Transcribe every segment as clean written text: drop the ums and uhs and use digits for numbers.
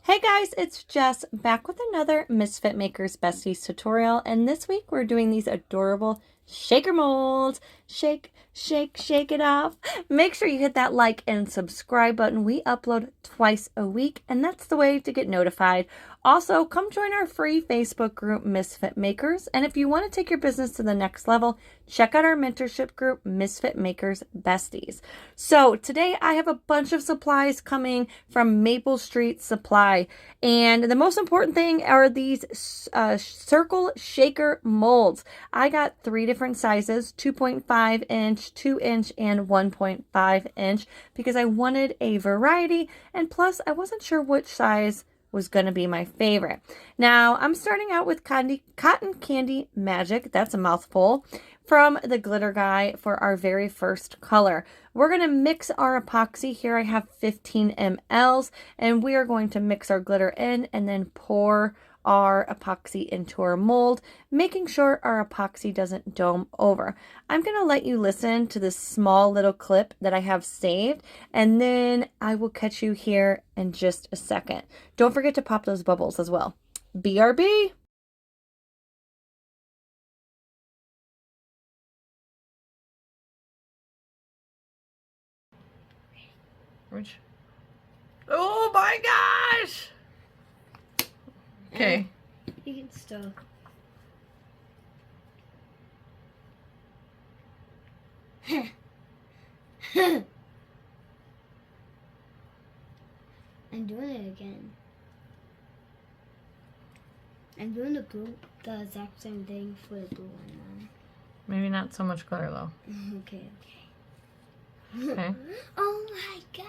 Hey guys, it's Jess back with another Misfit Makers Besties tutorial, and this week we're doing these adorable shaker molds. Shake, shake, shake it off. Make sure you hit that like and subscribe button. We upload twice a week, and that's the way to get notified. Also, come join our free Facebook group, Misfit Makers, and if you want to take your business to the next level, check out our mentorship group, Misfit Makers Besties. So today I have a bunch of supplies coming from Maple Street Supply, and the most important thing are these circle shaker molds. I got 3 different sizes, 2.5 inch, 2 inch, and 1.5 inch, because I wanted a variety, and plus I wasn't sure which size was going to be my favorite. Now, I'm starting out with Cotton Candy Magic, that's a mouthful, from the glitter guy for our very first color. We're going to mix our epoxy. Here I have 15 mLs, and we are going to mix our glitter in and then pour our epoxy into our mold, making sure our epoxy doesn't dome over. I'm going to let you listen to this small little clip that I have saved, and then I will catch you here in just a second. Don't forget to pop those bubbles as well. BRB! Which? Oh my gosh! Okay. You can still. I'm doing it again. I'm doing the exact same thing for the blue one. Maybe not so much glitter though. Okay. Okay. Oh my god.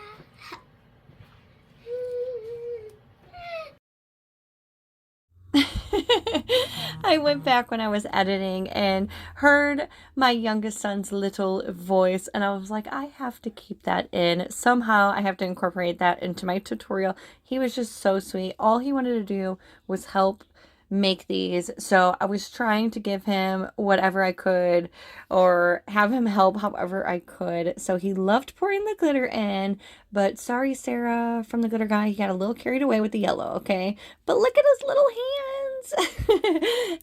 I went back when I was editing and heard my youngest son's little voice, and I was like, I have to keep that in. Somehow I have to incorporate that into my tutorial. He was just so sweet. All he wanted to do was help make these, so I was trying to give him whatever I could or have him help however I could. So he loved pouring the glitter in, but sorry, Sarah from the glitter guy, he got a little carried away with the yellow, okay? But look at his little hands.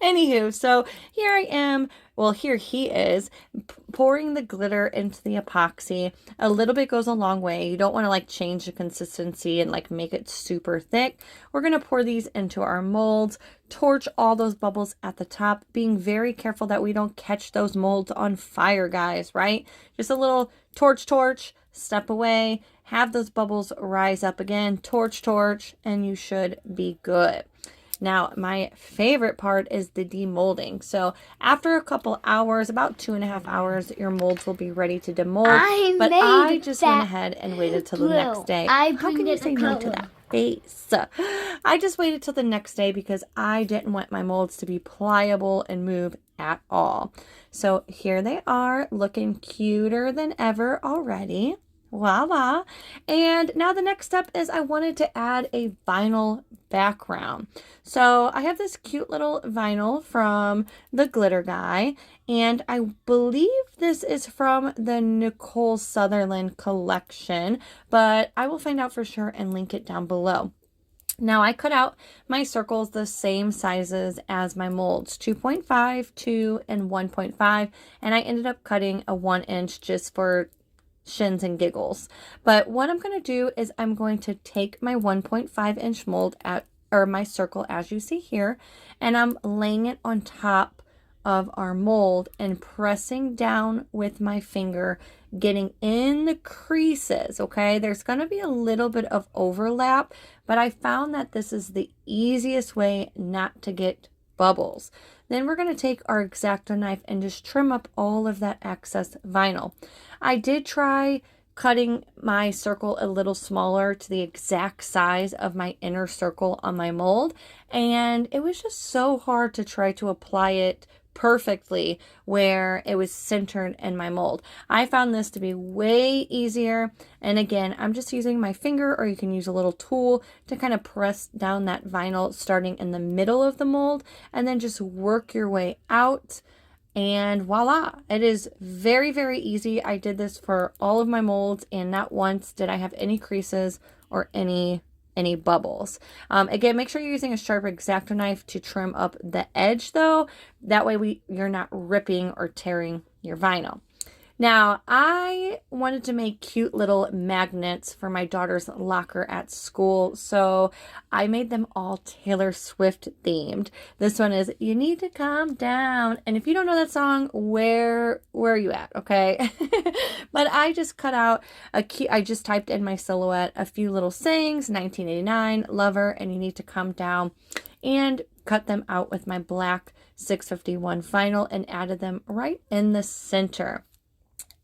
Anywho, so here I am, well, here he is pouring the glitter into the epoxy. A little bit goes a long way. You don't want to like change the consistency and like make it super thick. We're going to pour these into our molds, torch all those bubbles at the top, being very careful that we don't catch those molds on fire, guys, right? Just a little torch, step away, have those bubbles rise up again, torch, and you should be good. Now, my favorite part is the demolding. So after a couple hours, about 2.5 hours, your molds will be ready to demold. But I just went ahead and waited till the next day. How can you say no to that face? I just waited till the next day because I didn't want my molds to be pliable and move at all. So here they are, looking cuter than ever already. Voila. And now the next step is I wanted to add a vinyl background. So I have this cute little vinyl from the glitter guy, and I believe this is from the Nicole Sutherland collection, but I will find out for sure and link it down below. Now I cut out my circles the same sizes as my molds, 2.5, 2, and 1.5, and I ended up cutting a 1 inch just for shins and giggles. But what I'm going to do is I'm going to take my 1.5 inch mold or my circle as you see here, and I'm laying it on top of our mold and pressing down with my finger, getting in the creases. Okay, there's going to be a little bit of overlap, but I found that this is the easiest way not to get bubbles. Then we're going to take our X-Acto knife and just trim up all of that excess vinyl. I did try cutting my circle a little smaller to the exact size of my inner circle on my mold, and it was just so hard to try to apply it perfectly where it was centered in my mold. I found this to be way easier, and again, I'm just using my finger, or you can use a little tool to kind of press down that vinyl starting in the middle of the mold, and then just work your way out, and voila. It is very, very easy. I did this for all of my molds, and not once did I have any creases or any any bubbles. Again, make sure you're using a sharp X-Acto knife to trim up the edge though. That way you're not ripping or tearing your vinyl. Now, I wanted to make cute little magnets for my daughter's locker at school, so I made them all Taylor Swift themed. This one is "You Need to Calm Down," and if you don't know that song, where are you at, okay? But I just cut out I just typed in my silhouette a few little sayings, 1989, Lover, and You Need to Calm Down, and cut them out with my black 651 vinyl and added them right in the center.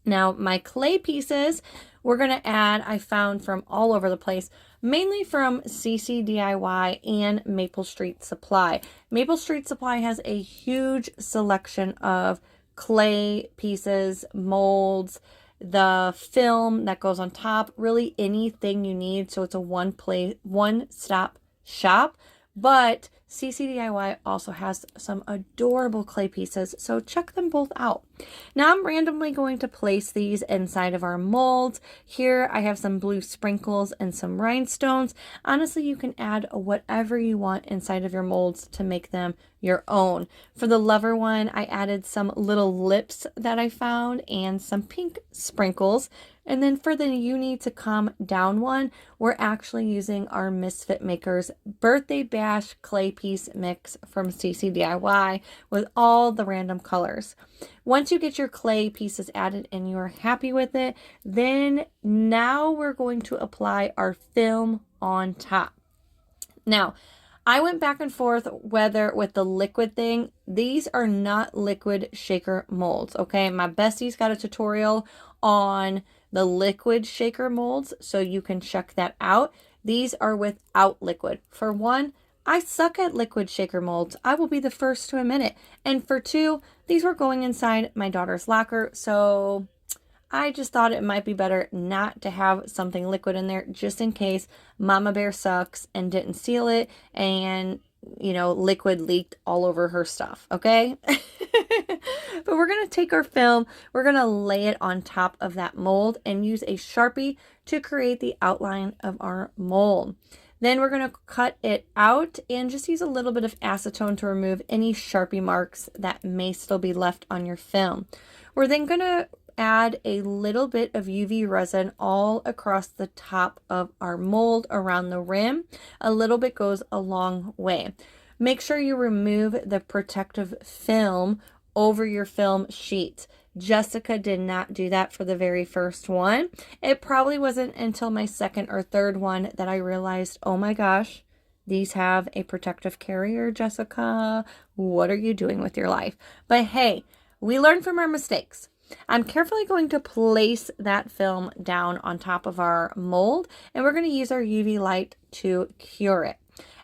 Now, my clay pieces, we're going to add, I found from all over the place, mainly from CC DIY and Maple Street Supply. Maple Street Supply has a huge selection of clay pieces, molds, the film that goes on top, really anything you need. So it's a one-stop shop. But CC DIY also has some adorable clay pieces, so check them both out. Now I'm randomly going to place these inside of our molds. Here I have some blue sprinkles and some rhinestones. Honestly, you can add whatever you want inside of your molds to make them your own. For the Lover one, I added some little lips that I found and some pink sprinkles. And then for the You Need to Calm Down one, we're actually using our Misfit Makers Birthday Bash clay piece mix from CC DIY with all the random colors. Once you get your clay pieces added and you're happy with it, then now we're going to apply our film on top. Now, I went back and forth whether with the liquid thing. These are not liquid shaker molds, okay? My bestie's got a tutorial on the liquid shaker molds, so you can check that out. These are without liquid. For one, I suck at liquid shaker molds. I will be the first to admit it. And for two, these were going inside my daughter's locker, so I just thought it might be better not to have something liquid in there just in case Mama Bear sucks and didn't seal it and, you know, liquid leaked all over her stuff, okay? But we're going to take our film, we're going to lay it on top of that mold and use a Sharpie to create the outline of our mold. Then we're going to cut it out and just use a little bit of acetone to remove any Sharpie marks that may still be left on your film. We're then going to add a little bit of UV resin all across the top of our mold around the rim. A little bit goes a long way. Make sure you remove the protective film over your film sheet. Jessica did not do that for the very first one. It probably wasn't until my second or third one that I realized, oh my gosh, these have a protective carrier, Jessica. What are you doing with your life? But hey, we learn from our mistakes. I'm carefully going to place that film down on top of our mold, and we're going to use our UV light to cure it.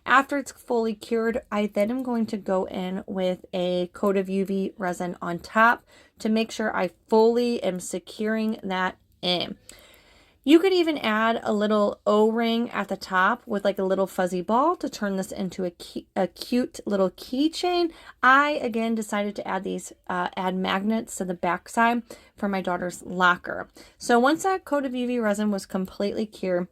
After it's fully cured, I then am going to go in with a coat of UV resin on top to make sure I fully am securing that in. You could even add a little O-ring at the top with like a little fuzzy ball to turn this into a cute little keychain. I, again, decided to add these add magnets to the backside for my daughter's locker. So once that coat of UV resin was completely cured,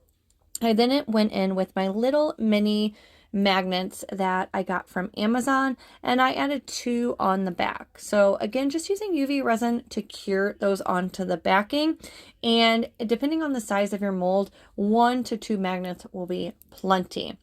I then went in with my little mini magnets that I got from Amazon, and I added 2 on the back. So again, just using UV resin to cure those onto the backing, and depending on the size of your mold, 1 to 2 magnets will be plenty.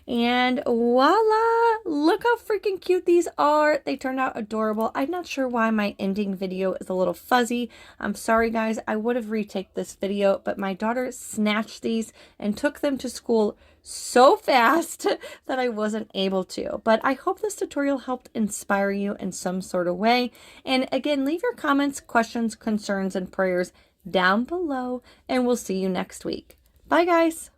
And voila, look how freaking cute these are. They turned out adorable. I'm not sure why my ending video is a little fuzzy. I'm sorry guys, I would have retaken this video, but my daughter snatched these and took them to school so fast that I wasn't able to. But I hope this tutorial helped inspire you in some sort of way. And again, leave your comments, questions, concerns, and prayers down below, and we'll see you next week. Bye guys.